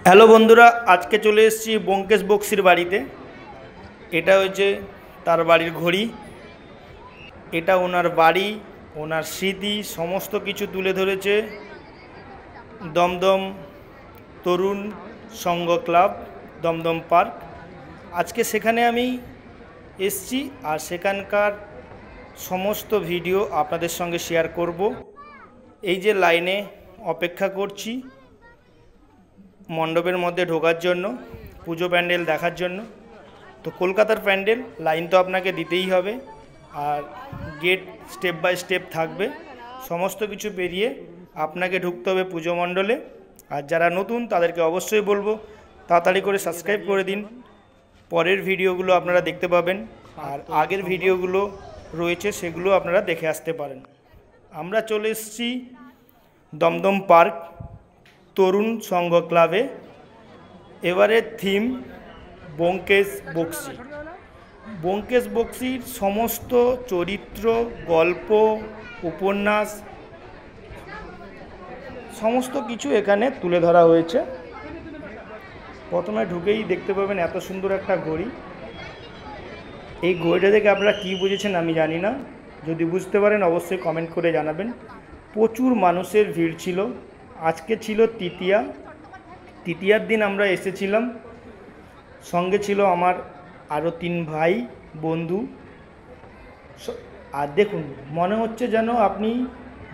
Hello বন্ধুরা, আজকে চলে এসেছি ব্যোমকেশ বক্সির বাড়িতে। এটা হচ্ছে তার বাড়ির ঘড়ি। এটা ওনার বাড়ি, ওনার স্মৃতি সমস্ত কিছু তুলে ধরেছে দমদম তরুণ সংঘ ক্লাব, দমদম পার্ক। আজকে সেখানে আমি এসেছি আর সেখানকার সমস্ত ভিডিও আপনাদের সঙ্গে শেয়ার করব। এই যে লাইনে অপেক্ষা করছি মণ্ডপের মধ্যে ঢোকার জন্য, পুজো প্যান্ডেল দেখার জন্য। তো কলকাতার প্যান্ডেল লাইন তো আপনাকে দিতেই হবে, আর গেট স্টেপ বাই স্টেপ থাকবে। সমস্ত কিছু পেরিয়ে আপনাকে ঢুকতে হবে পুজো মণ্ডলে। আর যারা নতুন তাদেরকে অবশ্যই বলবো তাড়াতাড়ি করে সাবস্ক্রাইব করে দিন, পরের ভিডিওগুলো আপনারা দেখতে পাবেন। আর আগের ভিডিওগুলো রয়েছে সেগুলো আপনারা দেখে আসতে পারেন। আমরা চলে এসেছি দমদম পার্ক তরুণ সংঘ ক্লাবে। এবারের থিম ব্যোমকেশ বক্সি। ব্যোমকেশ বক্সির সমস্ত চরিত্র, গল্প, উপন্যাস সমস্ত কিছু এখানে তুলে ধরা হয়েছে। প্রথমে ঢুকেই দেখতে পাবেন এত সুন্দর একটা ঘড়ি। এই ঘড়িটা দেখে আপনারা কী বুঝেছেন আমি জানি না, যদি বুঝতে পারেন অবশ্যই কমেন্ট করে জানাবেন। প্রচুর মানুষের ভিড় ছিল। আজকে ছিল তৃতীয়ার দিন আমরা এসেছিলাম। সঙ্গে ছিল আমার আরও 3 ভাই বন্ধু। আর দেখুন, মনে হচ্ছে যেন আপনি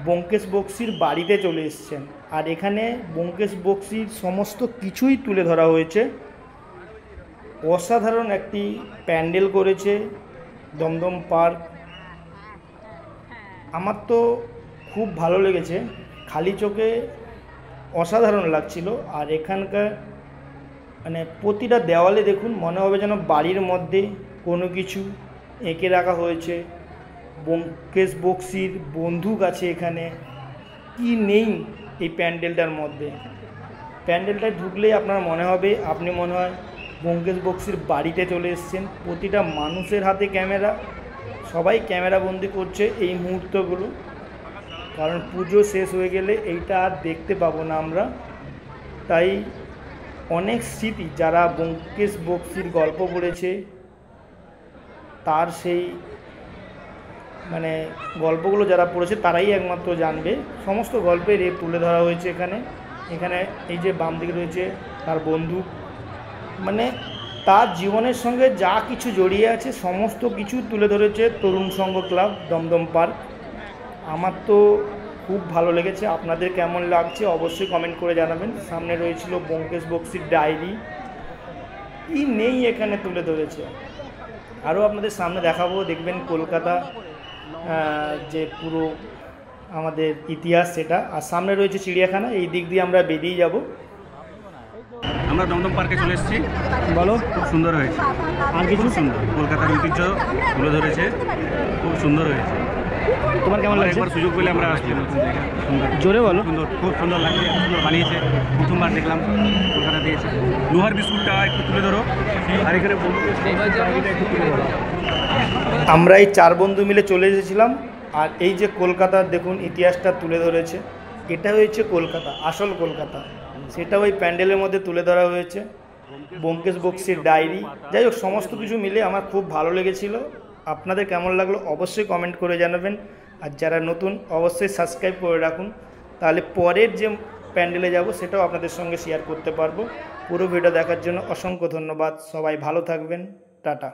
ব্যোমকেশ বক্সির বাড়িতে চলে এসেছেন। আর এখানে ব্যোমকেশ বক্সির সমস্ত কিছুই তুলে ধরা হয়েছে। অসাধারণ একটি প্যান্ডেল করেছে দমদম পার্ক। আমার তো খুব ভালো লেগেছে, খালি চোখে অসাধারণ লাগছিল। আর এখানকার মানে প্রতিটা দেওয়ালে দেখুন, মনে হবে যেন বাড়ির মধ্যে কোনো কিছু এঁকে রাখা হয়েছে। ব্যোমকেশ বক্সির বন্দুক আছে এখানে, কি নেই এই প্যান্ডেলটার মধ্যে। প্যান্ডেলটায় ঢুকলেই আপনার মনে হবে আপনি মনে হয় ব্যোমকেশ বক্সির বাড়িতে চলে এসেছেন। প্রতিটা মানুষের হাতে ক্যামেরা, সবাই ক্যামেরা বন্দি করছে এই মুহূর্তগুলো, কারণ পুজো শেষ হয়ে গেলে এইটা আর দেখতে পাবো না আমরা। তাই অনেক স্মৃতি, যারা ব্যোমকেশ বক্সির গল্প পড়েছে তার সেই মানে গল্পগুলো যারা পড়েছে তারাই একমাত্র জানবে। সমস্ত গল্পের তুলে ধরা হয়েছে এখানে। এখানে এই যে বাম দিকে রয়েছে তার বন্ধু, মানে তার জীবনের সঙ্গে যা কিছু জড়িয়ে আছে সমস্ত কিছু তুলে ধরেছে তরুণ সংঘ ক্লাব, দমদম পার্ক। আমার তো খুব ভালো লেগেছে। আপনাদের কেমন লাগছে অবশ্যই কমেন্ট করে জানাবেন। সামনে রয়েছিল ব্যোমকেশ বক্সির ডায়েরি, কি নেই এখানে তুলে ধরেছে। আরও আপনাদের সামনে দেখাবো, দেখবেন কলকাতা যে পুরো আমাদের ইতিহাস সেটা। আর সামনে রয়েছে চিড়িয়াখানা, এই দিক দিয়ে আমরা বেরিয়ে যাব। আমরা দমদম পার্কে চলে এসেছি। বলো, খুব সুন্দর হয়েছে। আর কিছু সুন্দর, কলকাতার ঐতিহ্য তুলে ধরেছে, খুব সুন্দর হয়েছে। তোমার কেমন লাগছে? একবার সুযোগ পেলে আমরা আসছি নতুন জায়গা। সুন্দর, জোরে বলো। সুন্দর, খুব সুন্দর লাগছে, সুন্দর বানিয়েছে। প্রথমবার দেখলাম কলকাতা দিয়েছে। লোহার বিস্কুটটা একটু তুলে ধরো, আর এখানে একটু তুলে ধরো। আমরা এই 4 বন্ধু মিলে চলে এসেছিলাম। আর এই যে কলকাতার দেখুন ইতিহাসটা তুলে ধরেছে। এটা হয়েছে কলকাতা, আসল কলকাতা, সেটা ওই প্যান্ডেলের মধ্যে তুলে ধরা হয়েছে। ব্যোমকেশ বক্সির ডায়েরি, যাই হোক সমস্ত কিছু মিলে আমার খুব ভালো লেগেছিল। আপনাদের কেমন লাগলো অবশ্যই কমেন্ট করে জানাবেন। আর যারা নতুন অবশ্যই সাবস্ক্রাইব করে রাখুন, তাহলে পরের যে প্যান্ডেলে যাব সেটাও আপনাদের সঙ্গে শেয়ার করতে পারবো। পুরো ভিডিও দেখার জন্য অসংখ্য ধন্যবাদ। সবাই ভালো থাকবেন, টাটা।